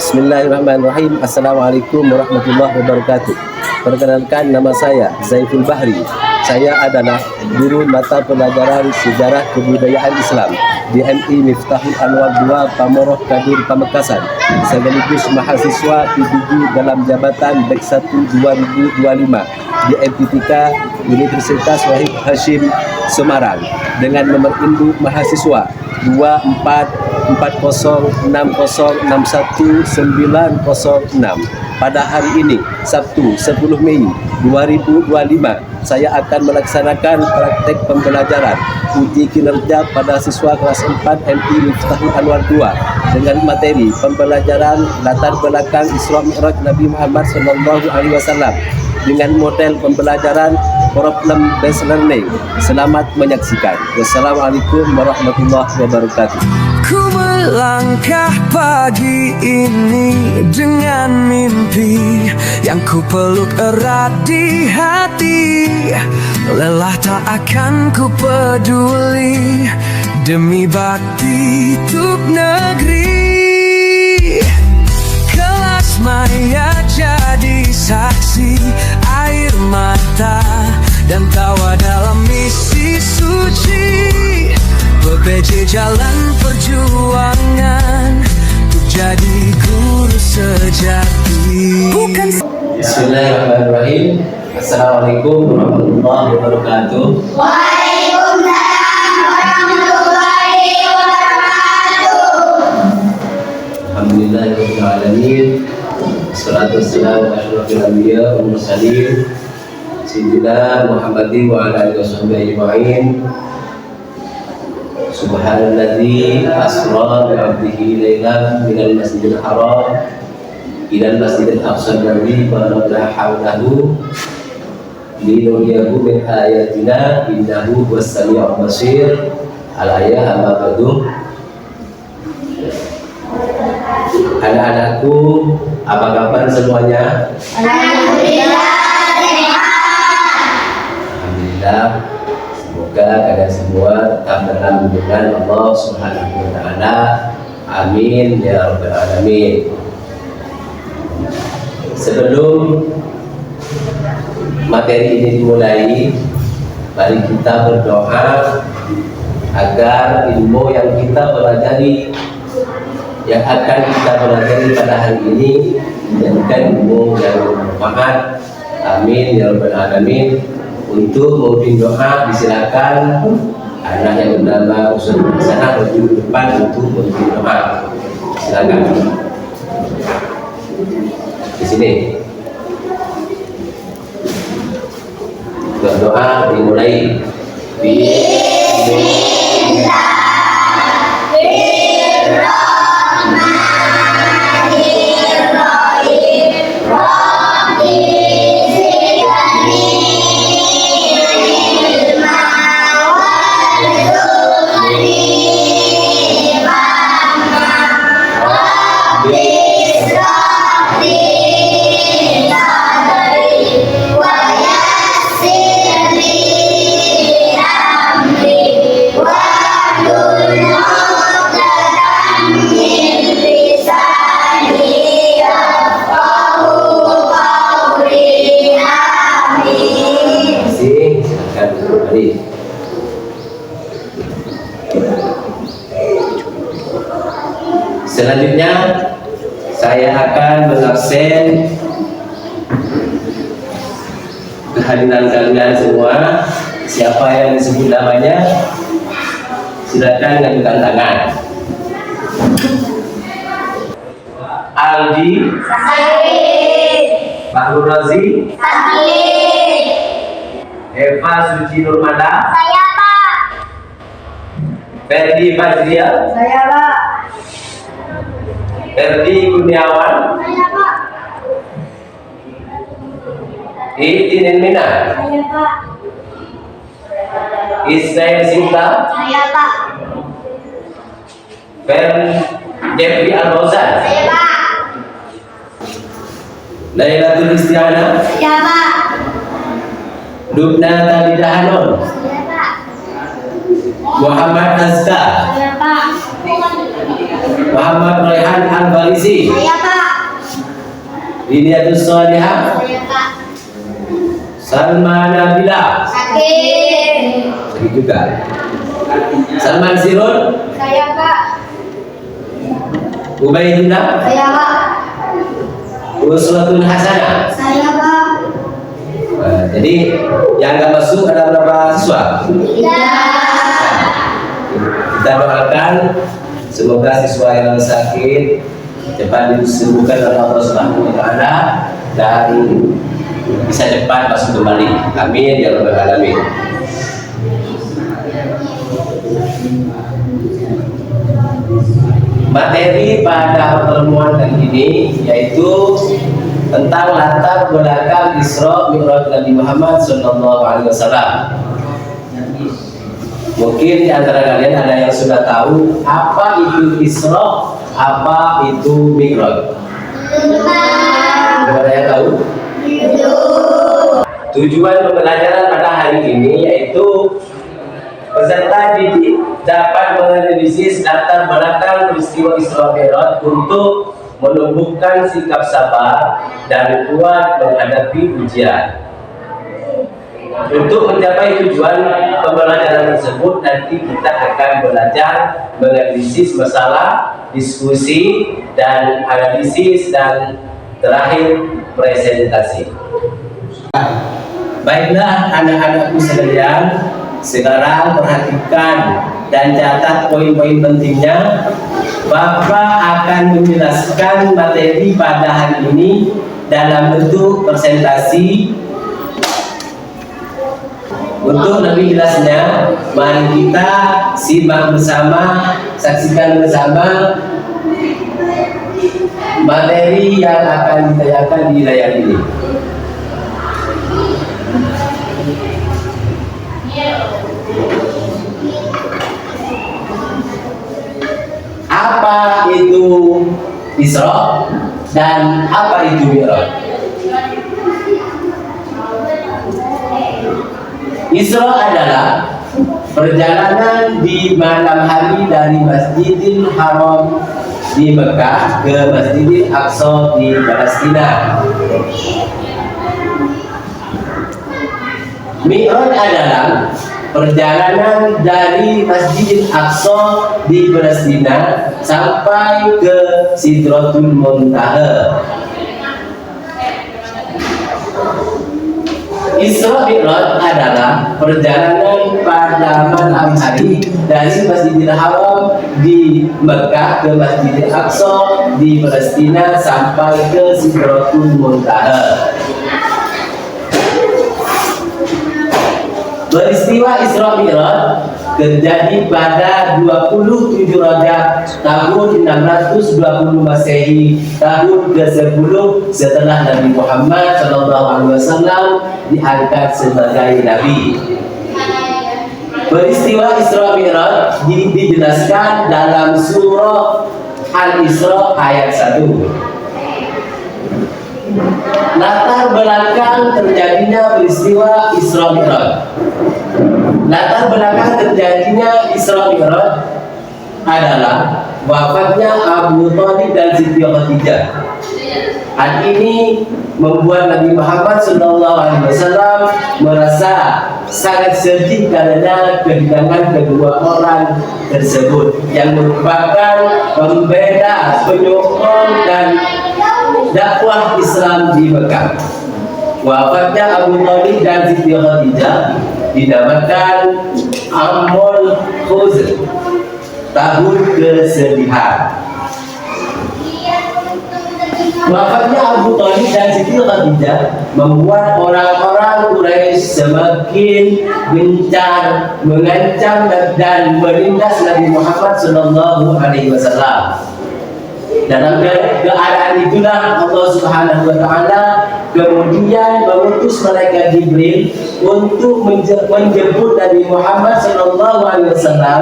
Bismillahirrahmanirrahim. Assalamualaikum warahmatullahi wabarakatuh. Perkenalkan, nama saya Zaiful Bahri. Saya adalah guru mata pelajaran Sejarah Kebudayaan Islam di MI Miftahul Anwar 2 Pamoroh Kadir Pamekasan, sekaligus mahasiswa PBG dalam jabatan Bek 1 2025 di MPTK Universitas Wahid Hashim Semarang dengan nomor induk mahasiswa 24406061910906. Pada hari ini, Sabtu 10 Mei 2025, saya akan melaksanakan praktek pembelajaran uji kinerja pada siswa kelas 4 MI Miftahul Anwar 2 dengan materi pembelajaran latar belakang Isra Mi'raj Nabi Muhammad SAW dengan model pembelajaran problem based learning. Selamat menyaksikan. Wassalamualaikum warahmatullahi wabarakatuh. Ku melangkah pagi ini dengan mimpi yang ku peluk erat di hati. Lelah tak akan ku peduli demi bakti untuk negeri. Kelas maya jadi saksi, air mata dan tawa dalam misi suci. PPJ jalan perjuangan untuk jadi guru sejati. Bismillahirrahmanirrahim. Assalamualaikum warahmatullahi wabarakatuh. Waalaikumsalam warahmatullahi wabarakatuh. Alhamdulillahirabbil alamin. Wassalatu wassalamu ala asyrofil anbiya wal mursalin sayyidina Muhammadin wa ala alihi washabbihi ajma'in. Subhanalladzi asra bi 'abdihi lailan minal masjidil haram ilal masjidil aqsa alladzi barakna hawlahu linuriyahu min ayatina innahu huwas sami'ul basir. Al-ayah amma ba'du. Anak-anakku, apa kabar semuanya? Alhamdulillah sehat. Alhamdulillah. Semoga kalian semua tetap dalam lindungan Allah Subhanahu wa taala. Amin ya rabbal alamin. Sebelum materi ini dimulai, mari kita berdoa agar ilmu yang kita pelajari, yang akan kita pelajari pada hari ini, menjadikan ilmu yang bermanfaat. Amin ya rabbal alamin. Untuk memimpin doa, disilakan anak yang bernama Ustaz Hasanah berdiri depan untuk memimpin doa. Silakan. Di sini. Berdoa dimulai. Selanjutnya saya akan mengabsen kehadiran kalian semua. Siapa yang disebut namanya, silakan ngajukan tangan. Aldi, Pak Razi, Eva Suci Nurmala, Saya Pak. Ferdi Fazlia, Saya Pak. Ferdi Kurniawan, Saya Pak. Itinin Mina, Saya Pak. Ismail Sinta, Saya Pak. Jeffrey Al-Fauzan, Saya Pak. Lailatul Istiana, Saya Pak. Lubna Talidah Hanon, Saya Pak. Muhammad Azka, Saya Pak. Muhammad Rehan Al-Balisi, Saya Pak. Riniatus Salihah. Saya Pak. Salma Nabila. Hakim. Sakit juga. Salman Sirun. Saya Pak. Ubaidillah. Saya Pak. Uswatun Hasanah. Saya Pak. Jadi yang nggak masuk ada berapa siswa? Tidak. Kita doakan semoga siswa yang sakit cepat disembuhkan oleh Allah Subhanahu wa taala dan bisa cepat masuk kembali. Amin ya rabbal alamin. Materi pada pertemuan kali ini yaitu tentang latar belakang Isra Mi'raj Nabi Muhammad sallallahu alaihi wasallam. Mungkin di antara kalian ada yang sudah tahu apa itu Isra, apa itu Mi'raj. Ada yang tahu? Tujuan pembelajaran pada hari ini yaitu peserta didik dapat menganalisis latar belakang peristiwa Isra Mi'raj untuk menumbuhkan sikap sabar dan kuat menghadapi ujian. Untuk mencapai tujuan pembelajaran tersebut, nanti kita akan belajar menganalisis masalah, diskusi, dan analisis, dan terakhir presentasi. Baiklah anak-anakku sekalian, sekarang perhatikan dan catat poin-poin pentingnya. Bapak akan menjelaskan materi pada hari ini dalam bentuk presentasi. Untuk lebih jelasnya, mari kita simak bersama, saksikan bersama materi yang akan ditanyakan di layar ini. Apa itu Isra dan apa itu Mi'raj? Isra adalah perjalanan di malam hari dari Masjidil Haram di Mekah ke Masjidil Aqsa di Palestina. Mi'raj adalah perjalanan dari Masjidil Aqsa di Palestina sampai ke Sidratul Muntaha. Isra Mi'raj adalah perjalanan pada malam hari dari Masjidil Haram di Mekah ke Masjidil Aqsa di Palestina sampai ke Sidratul Muntaha. Peristiwa Isra Mi'raj terjadi pada 27 Rajab tahun 620 Masehi, tahun ke-10 setelah Nabi Muhammad SAW diangkat sebagai Nabi. Peristiwa Isra Mi'raj dijelaskan dalam surah Al-Isra ayat 1. Latar belakang terjadinya peristiwa Isra Mi'raj. Latar belakang terjadinya Isra Mi'raj adalah wafatnya Abu Thalib dan Siti Khadijah. Hal ini membuat Nabi Muhammad SAW merasa sangat sedih karena kehilangan kedua orang tersebut yang merupakan pembeda, penyokong dan dakwah Islam di Mekah. Wafatnya Abu Thalib dan Siti Khadijah dinamakan Amul Huzn, tahun kesedihan. Wafatnya Abu Thalib dan Siti Khadijah membuat orang-orang Quraisy semakin gencar mengancam dan menindas Nabi Muhammad SAW. Dalam keadaan itulah Allah Subhanahu wa taala kemudian mengutus malaikat Jibril untuk menjemput Nabi Muhammad SAW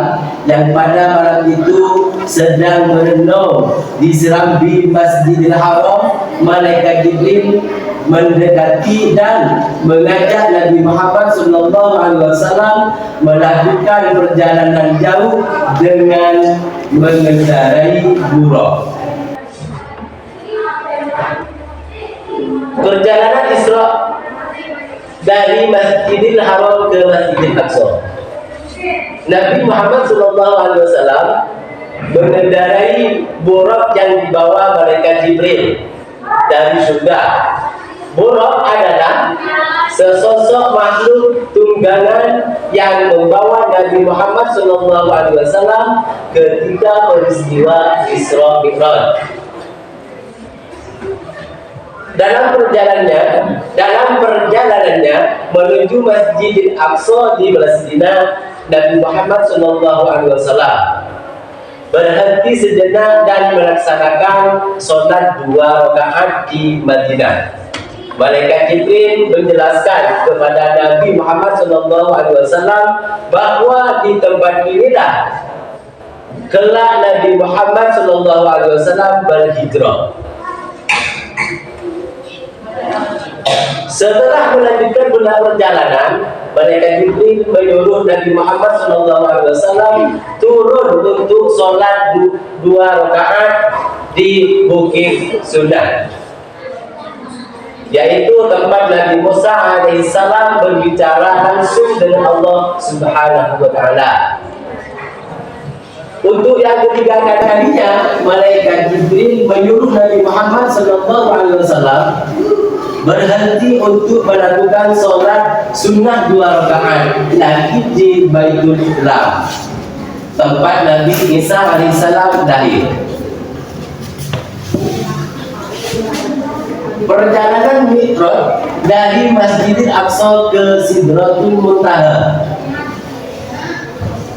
yang pada malam itu sedang merenung di serambi Masjidil Haram. Malaikat Jibril mendekati dan mengajak Nabi Muhammad SAW melakukan perjalanan jauh dengan mengendarai buraq. perjalanan Isra dari Masjidil Haram ke Masjidil Aqsa. Nabi Muhammad SAW mengendarai buraq yang dibawa malaikat Jibril dari surga. Buraq adalah sesosok makhluk tunggangan yang membawa Nabi Muhammad SAW ketika peristiwa Isra Mi'raj. Dalam perjalanannya menuju Masjidil Aqsa di Palestina, Nabi Muhammad SAW berhenti sejenak dan melaksanakan sholat 2 rakaat di Madinah. Malaikat Jibril menjelaskan kepada Nabi Muhammad SAW bahwa di tempat inilah kelak Nabi Muhammad SAW berhijrah. Setelah melanjutkan perjalanan, malaikat Jibril menyuruh Nabi Muhammad SAW turun untuk sholat 2 rakaat di Bukit Sunnah, yaitu tempat Nabi Musa alaihissalam berbicara langsung dengan Allah Subhanahu wa Ta'ala. Untuk yang ketiga kalinya, malaikat Jibril menyuruh Nabi Muhammad SAW berhenti untuk melakukan sholat sunnah 2 rakaat lagi di Baitul Islam, tempat Nabi Isa alaihissalam lahir. Perjalanan Mi'raj dari Masjidil Aqsa ke Sidratul Muntaha.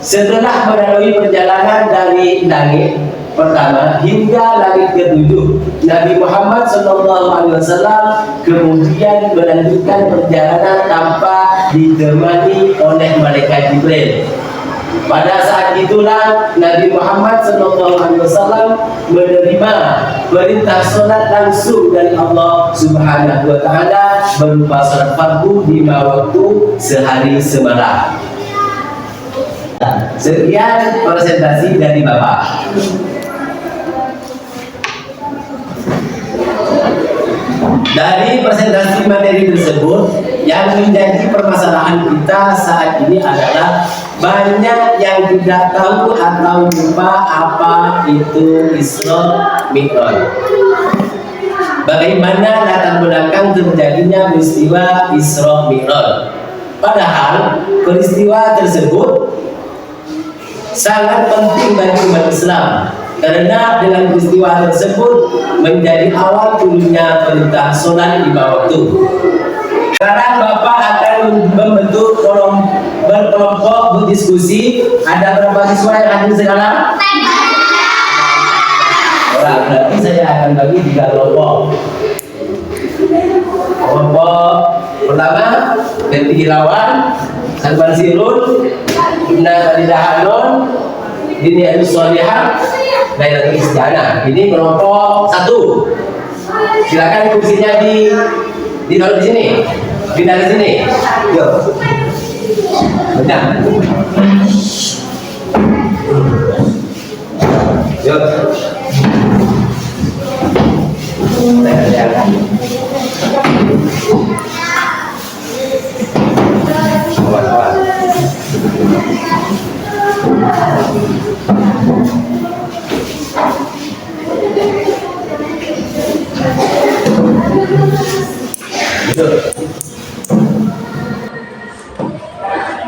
Setelah melalui perjalanan dari langit pertama hingga langit ke-7, Nabi Muhammad SAW kemudian melanjutkan perjalanan tanpa ditemani oleh malaikat Jibril. Pada saat itulah Nabi Muhammad SAW menerima perintah sholat langsung dari Allah Subhanahu wa Ta'ala berupa sholat fardu 5 waktu sehari semalam. Sekian presentasi dari Bapak. Dari presentasi materi tersebut, yang menjadi permasalahan kita saat ini adalah banyak yang tidak tahu atau lupa apa itu Isra Mi'raj. Bagaimana latar belakang terjadinya peristiwa Isra Mi'raj? Padahal peristiwa tersebut sangat penting bagi umat Islam, karena dengan peristiwa tersebut menjadi awal turunnya perintah sholat 5 waktu. Sekarang Bapak akan membentuk berkelompok berdiskusi. Ada berapa siswa yang hadir sekarang? Berarti saya akan bagi 3 kelompok. Kelompok pertama, Benti Irawan, Salman Sirun, Ibn Khalidah Hanon, Dini Adus Solihah, Daerah Istiana. Ini kelompok 1. Silakan kursinya ditaruh di sini. Pindah ke sini. Yuk. Benar. Yuk.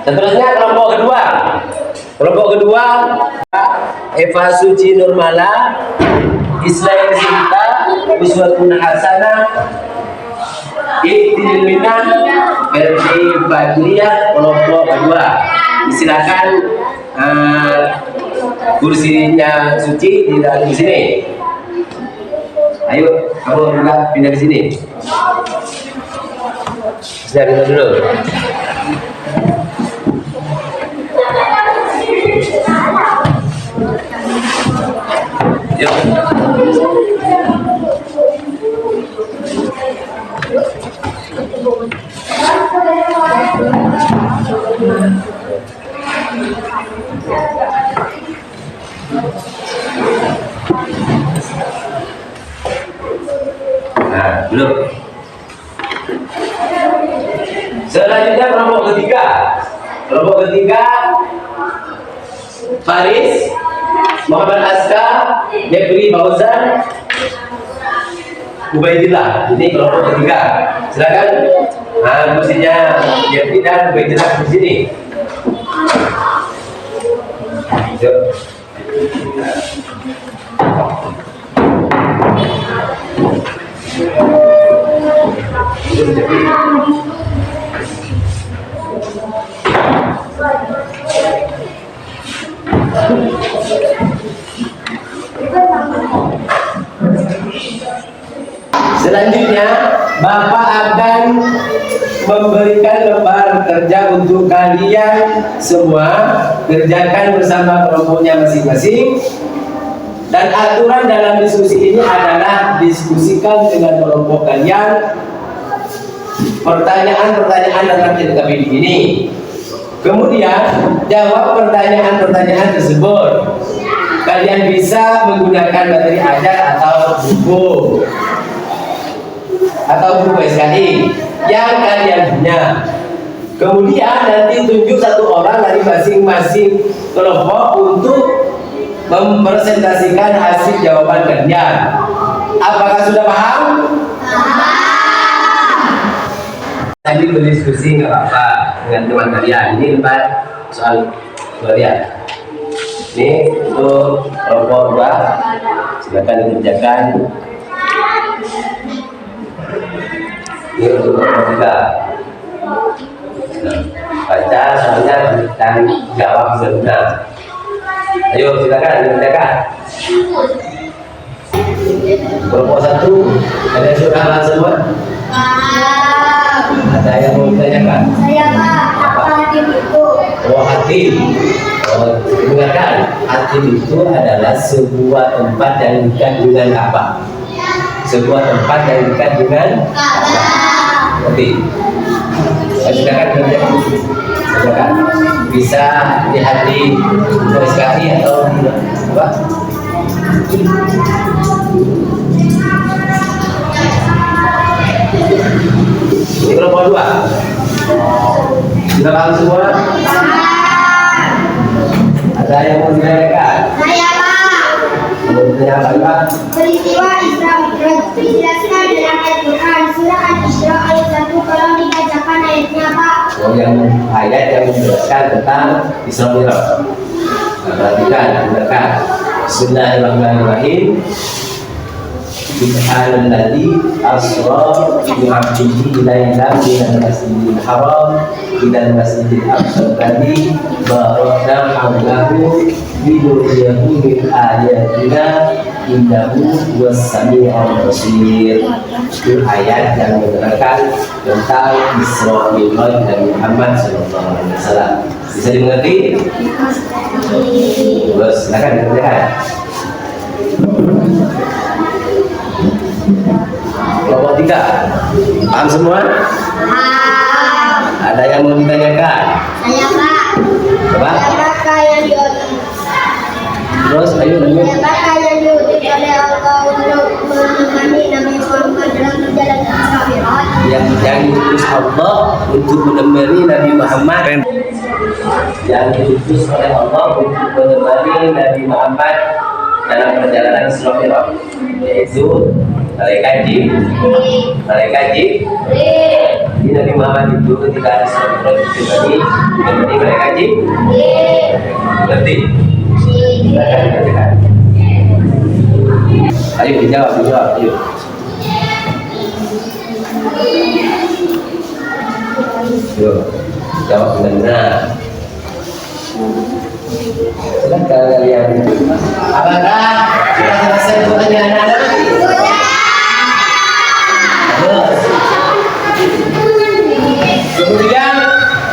Seterusnya kelompok kedua. Kelompok kedua, Eva Suci Nurmala, Ismail Sinta, Uswatun Hasanah, Iktil Minan, Verdi Badliyah, kelompok kedua. Silakan kursinya Suci di sini. Ayo, kamu juga pindah ke sini. Sudah kita dulu. Yuk. Nah, belum. Kelompok ketiga Faris, Muhammad Aska, Jeffrey Fauzan, Ubaidillah. Ini kelompok ketiga. Silakan. Nah, kursinya Jeffrey dan Ubaidillah di sini. Yuk. Selanjutnya, Bapak akan memberikan lembar kerja untuk kalian semua. Kerjakan bersama kelompoknya masing-masing. Dan aturan dalam diskusi ini adalah diskusikan dengan kelompok kalian pertanyaan-pertanyaan dalam KBBI ini. Kemudian jawab pertanyaan-pertanyaan tersebut. Kalian bisa menggunakan materi ajar atau buku SKI yang kalian punya. Kemudian nanti tunjuk satu orang dari masing-masing kelompok untuk mempresentasikan hasil jawaban kalian. Apakah sudah paham? Tadi berdiskusi nggak apa-apa dengan teman kalian. Ini tempat soal kalian. Ini untuk kelompok 2, silakan dikerjakan. Ini untuk kelompok 3. Baca soalnya dan jawab benar. Ayo silakan dikerjakan. Kelompok 1, ada yang sudah hafal semua? Ada yang mau ditanyakan? Saya Pak, apa hakim itu? Oh, hakim. Oh, dengarkan, hakim itu adalah sebuah tempat yang dekat dengan Ka'bah. Sebuah tempat yang dekat dengan Ka'bah. Oke. Silakan. Bisa lihat di SKI atau di apa? Ini kelompok 2. Sudah paham semua? Ada yang mau ditanyakan? Saya Pak. Mau ditanyakan Pak? Peristiwa Isra Mi'raj dijelaskan dalam Al-Quran surah Al-Isra ayat 1. Kalau dibacakan ayatnya Pak. Oh, yang ayat yang menjelaskan tentang Isra Mi'raj. Nah, perhatikan, dengarkan. Bismillahirrahmanirrahim. Subhanalladzi asra bi 'abdihi lailan minal masjidil haram ilal masjidil aqsa alladzi barakna hawlahu linuriyahu min ayatina innahu huwas sami'ul basir. Itu ayat yang menerangkan tentang Isra Mi'raj Nabi Muhammad SAW. Bisa dimengerti? Terus silakan dikerjakan. Kelompok 3, paham semua? Ada yang mau ditanyakan? Saya Pak. Coba. Siapakah yang diutus? Terus ayo lanjut. Siapakah yang diutus oleh Allah untuk menemani Nabi Muhammad dalam perjalanan Isra Mi'raj? Yang diutus Allah untuk menemani Nabi Muhammad. Yang diutus oleh Allah untuk menemani Nabi Muhammad dalam perjalanan Isra Mi'raj, yaitu malaikat Jibril. Jadi Nabi Muhammad itu ketika Isra Mi'raj ditemani malaikat Jibril. Berarti silakan dikerjakan. Ayo dijawab, ayo. Yuk, jawab dengan benar. Silakan kalian. Apakah sudah selesai pertanyaan anak-anak? Terus. Kemudian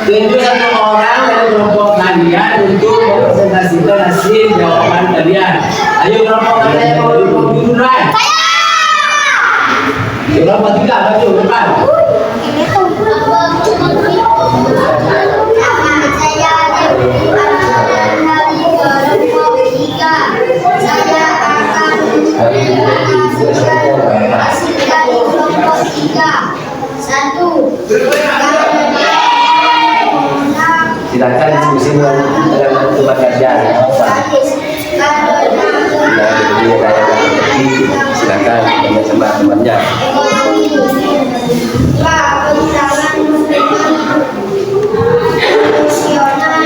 tunjuk satu orang dari kelompok kalian untuk mempresentasikan hasil jawaban kalian. Ayo kelompok kalian yang mau duluan. Kelompok 3 maju depan. Silakan dan sama temannya. Dua, kehilangan musliman emosional,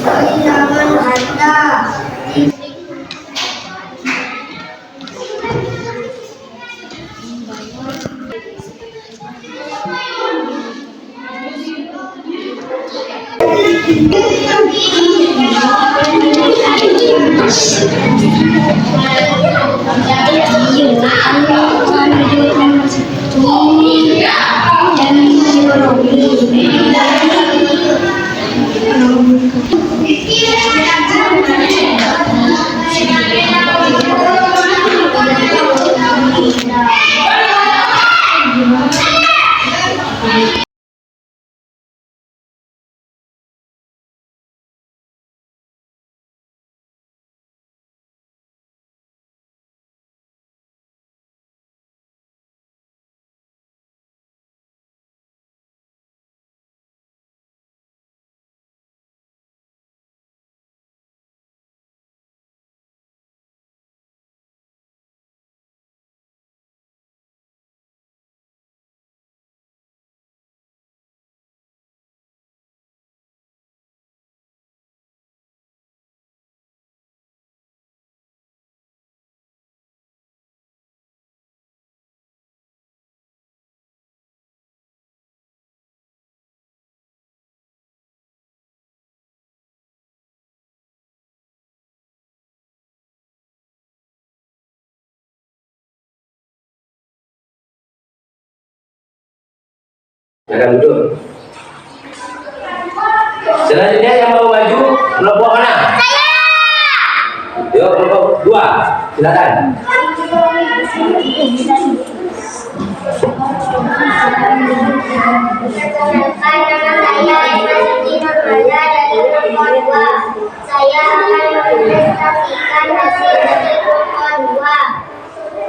kehilangan harta. Silakan duduk. Selanjutnya yang mau maju kelompok mana? Saya. Yuk kelompok 2, silakan. Saya akan mempresentasikan hasil dari kelompok 2.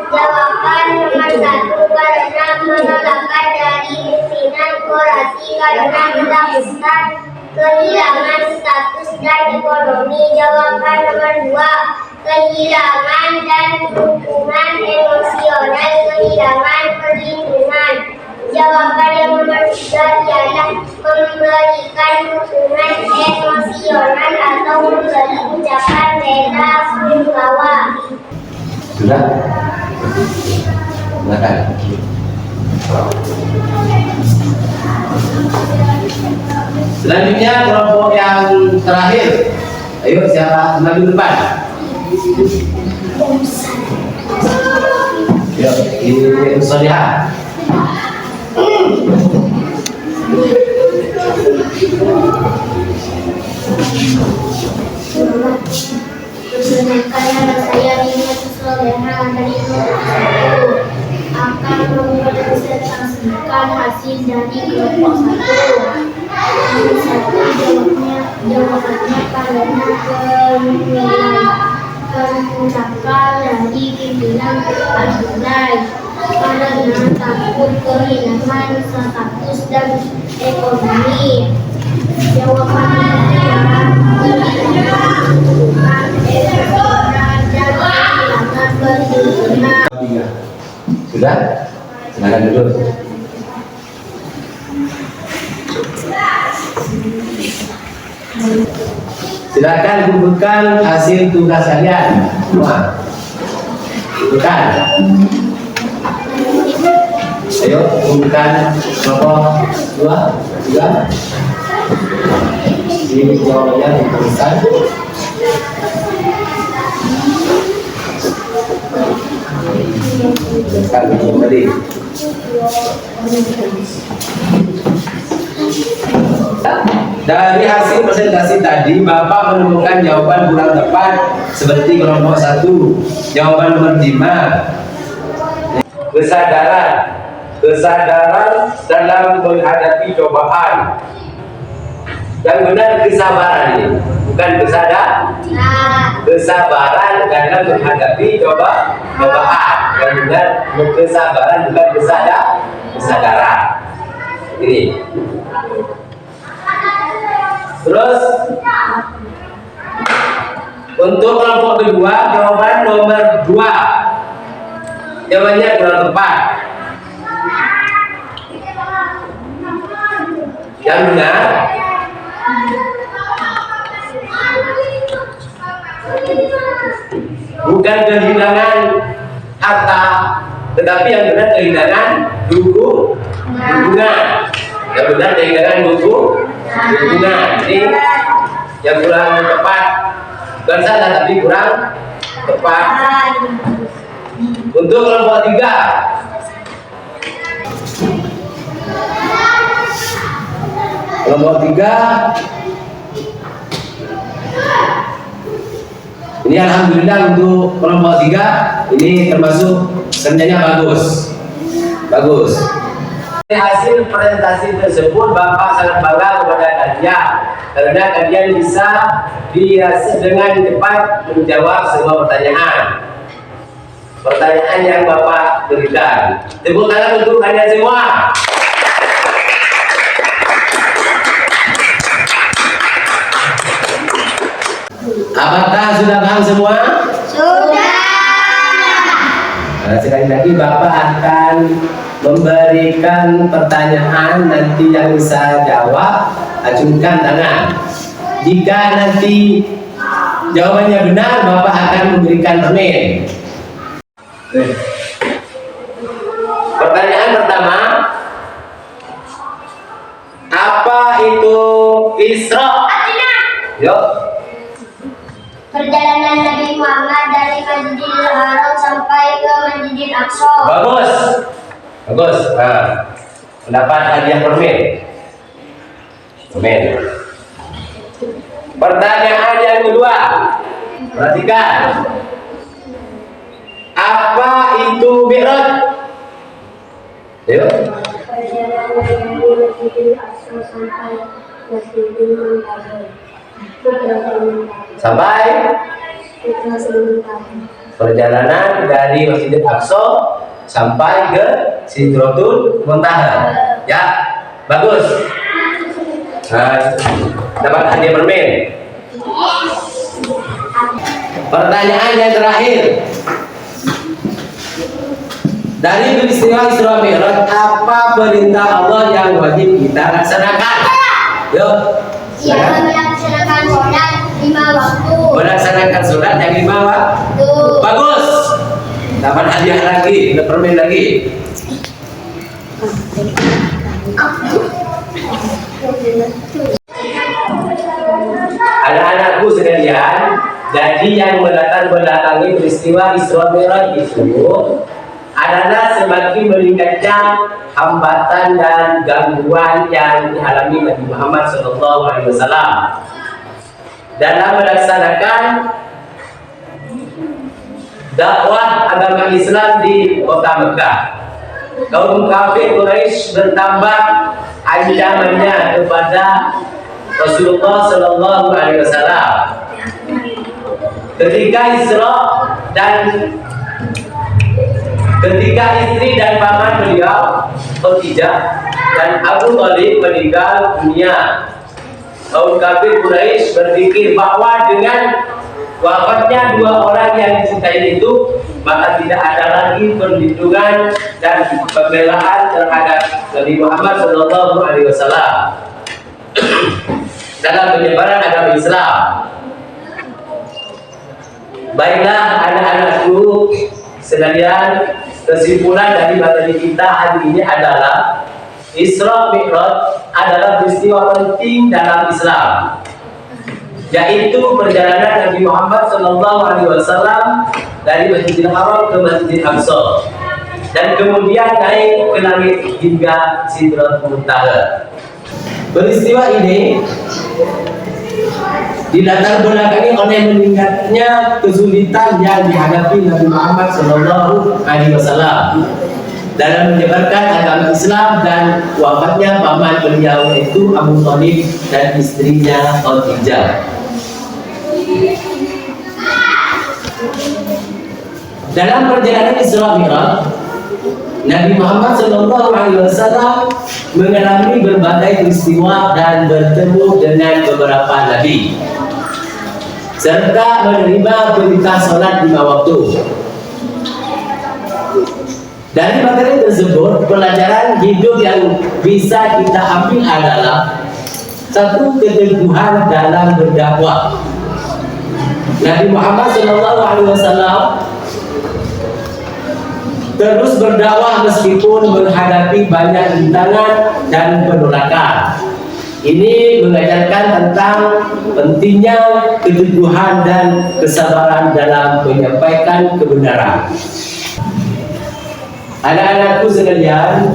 Jawaban nomor 1 karena penolakan dari pimpinan korporasi karena mendapatkan kehilangan status dan ekonomi. Jawaban nomor 2 kehilangan dan dukungan emosional, kehilangan perlindungan. Jawaban yang nomor 3 ialah memberikan dukungan emosional atau memberi ucapan bela sungkawa. Sudah? Silakan. Selanjutnya kelompok yang terakhir. Ayo siapa maju depan? Yuk, ini Solihah. Perkenalkan nama saya Nina Soleha dari kelompok 1 akan mempresentasikan hasil dari kelompok 1. Nomor 1 jawabannya karena penolakan dari pimpinan partai karena takut kehilangan status dan ekonomi. Jawabannya adalah kehilangan emosional dan kehilangan perlindungan. Sudah? Silakan duduk. Silakan kumpulkan hasil tugas kalian semua. Kumpulkan. Ayo kumpulkan kelompok 2, 3. Ini jawabannya dituliskan. Tadi. Dari hasil presentasi tadi, Bapak menemukan jawaban bulan tepat seperti kelompok 1. Jawaban nomor 5. Kesadaran dalam menghadapi cobaan. Yang benar kesabaran ini, bukan kesabaran dalam menghadapi cobaan. Yang benar kesabaran bukan kesadaran. Ini. Terus untuk kelompok kedua, jawaban nomor 2. Jawabannya kurang tepat. Yang benar bukan kehilangan harta, tetapi yang benar kehilangan hubungan. Yang benar kehilangan hubungan. Ini yang kurang tepat. Bukan salah tapi kurang tepat. Untuk kelompok 3, kelompok 3 ini alhamdulillah untuk kelompok 3 ini termasuk kerjanya bagus. Hasil presentasi tersebut Bapak sangat bangga kepada kalian karena kalian bisa dengan cepat menjawab semua pertanyaan yang Bapak berikan. Tepuk tangan untuk kalian semua. Apakah sudah paham semua? Sudah. Nah, sekali lagi Bapak akan memberikan pertanyaan, nanti yang bisa jawab acungkan tangan. Jika nanti jawabannya benar, Bapak akan memberikan permen. Pertanyaan pertama, apa itu Isra? Yuk. Perjalanan Nabi Muhammad dari Masjidil Haram sampai ke Masjidil Aqsa. Bagus. Nah, pendapat hadiah permen. Pertanyaan yang kedua, perhatikan. Apa itu Mi'raj? Yuk. Perjalanan dari Masjidil Aqsa sampai Masjidil Haram. Perjalanan dari Masjidil Aqsa sampai ke Sidratul Muntaha. Ya, bagus. Dapat hadiah permen. Pertanyaan yang terakhir. Dari peristiwa Isra Mi'raj, apa perintah Allah yang wajib kita laksanakan? Yuk. Ya, melaksanakan sholat 5 waktu. Melaksanakan sholat yang 5 waktu. Bagus. Dapat hadiah lagi, permen lagi. Anak-anakku sekalian, jadi yang melatar belakangi peristiwa Isra Mi'raj itu adalah semakin meningkatnya hambatan dan gangguan yang dialami Nabi Muhammad SAW dalam melaksanakan dakwah agama Islam di kota Mekah. Kaum kafir Quraisy bertambah ancamannya kepada Rasulullah SAW. Ketika istri dan paman beliau, Khadijah dan Abu Thalib meninggal dunia, kaum kafir Quraisy berpikir bahwa dengan wafatnya 2 orang yang dicintai itu, maka tidak ada lagi perlindungan dan pembelaan terhadap Nabi Muhammad SAW dalam penyebaran agama Islam. Baiklah anak-anakku sekalian, kesimpulan dari materi kita hari ini adalah Isra Mi'raj adalah peristiwa penting dalam Islam, yaitu perjalanan Nabi Muhammad SAW dari Masjidil Haram ke Masjidil Aqsa dan kemudian naik ke langit hingga Sidratul Muntaha. Peristiwa ini dilatar belakangi oleh meningkatnya kesulitan yang dihadapi Nabi Muhammad SAW dalam menyebarkan agama Islam dan wafatnya paman beliau yaitu Abu Thalib dan istrinya Khadijah. Dalam perjalanan Isra Mi'raj, Nabi Muhammad SAW mengalami berbagai peristiwa dan bertemu dengan beberapa nabi, serta menerima perintah sholat 5 waktu. Dari materi tersebut, pelajaran hidup yang bisa kita ambil adalah satu, keteguhan dalam berdakwah. Nabi Muhammad SAW terus berdakwah meskipun menghadapi banyak rintangan dan penolakan. Ini mengajarkan tentang pentingnya keteguhan dan kesabaran dalam menyampaikan kebenaran. Anak-anakku sekalian,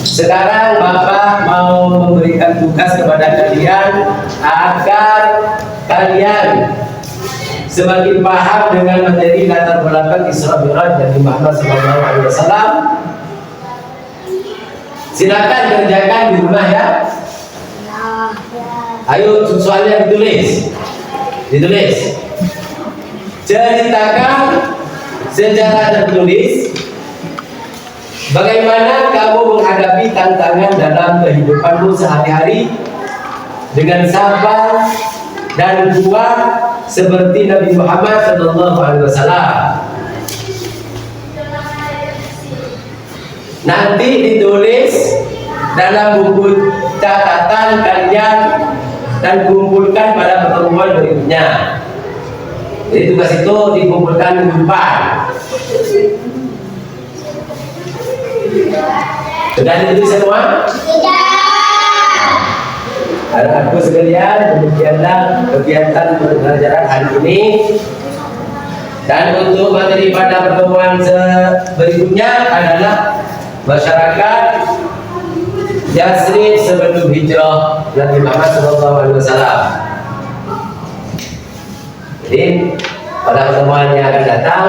sekarang Bapak mau memberikan tugas kepada kalian agar kalian semakin paham dengan materi latar belakang Isra Mi'raj Nabi Muhammad SAW. Silakan kerjakan di rumah ya. Ayo soalnya ditulis. Ceritakan secara tertulis bagaimana kamu menghadapi tantangan dalam kehidupanmu sehari-hari dengan sabar dan kuat seperti Nabi Muhammad SAW. Nanti ditulis dalam buku catatan kalian dan kumpulkan pada pertemuan berikutnya. Jadi tugas itu dikumpulkan minggu depan. Sudah ditulis semua? Anak-anakku sekalian, demikianlah kegiatan pembelajaran hari ini. Dan untuk materi pada pertemuan berikutnya adalah masyarakat Yasrib sebelum hijrah Nabi Muhammad SAW. Jadi pada pertemuan yang akan datang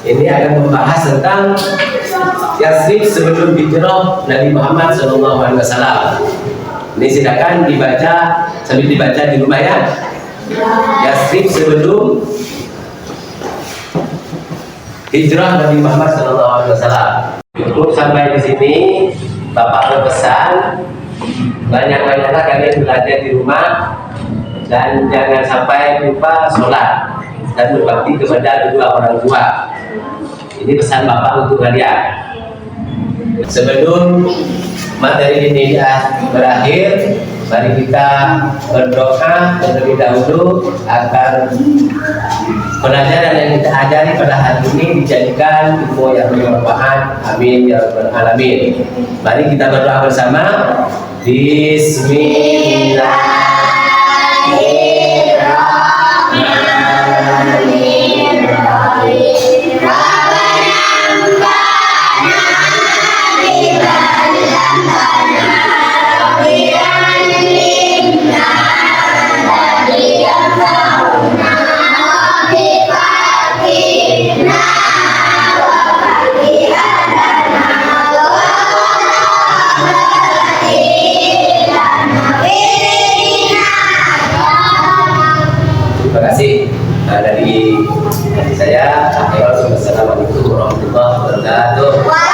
ini akan membahas tentang Yasrib sebelum hijrah Nabi Muhammad SAW. Ini silakan dibaca sambil dibaca di rumah ya. Yasrib sebelum hijrah Nabi Muhammad SAW. Cukup sampai di sini. Bapak berpesan banyak-banyaklah kalian belajar di rumah dan jangan sampai lupa sholat dan berbakti kepada kedua orang tua. Ini pesan Bapak untuk kalian. Sebelum materi ini berakhir, mari kita berdoa terlebih dahulu agar pelajaran yang kita ajari pada hari ini dijadikan ilmu yang bermanfaat. Amin ya rabbal alamin. Mari kita berdoa bersama. Terima kasih dari saya. Assalamualaikum warahmatullahi wabarakatuh.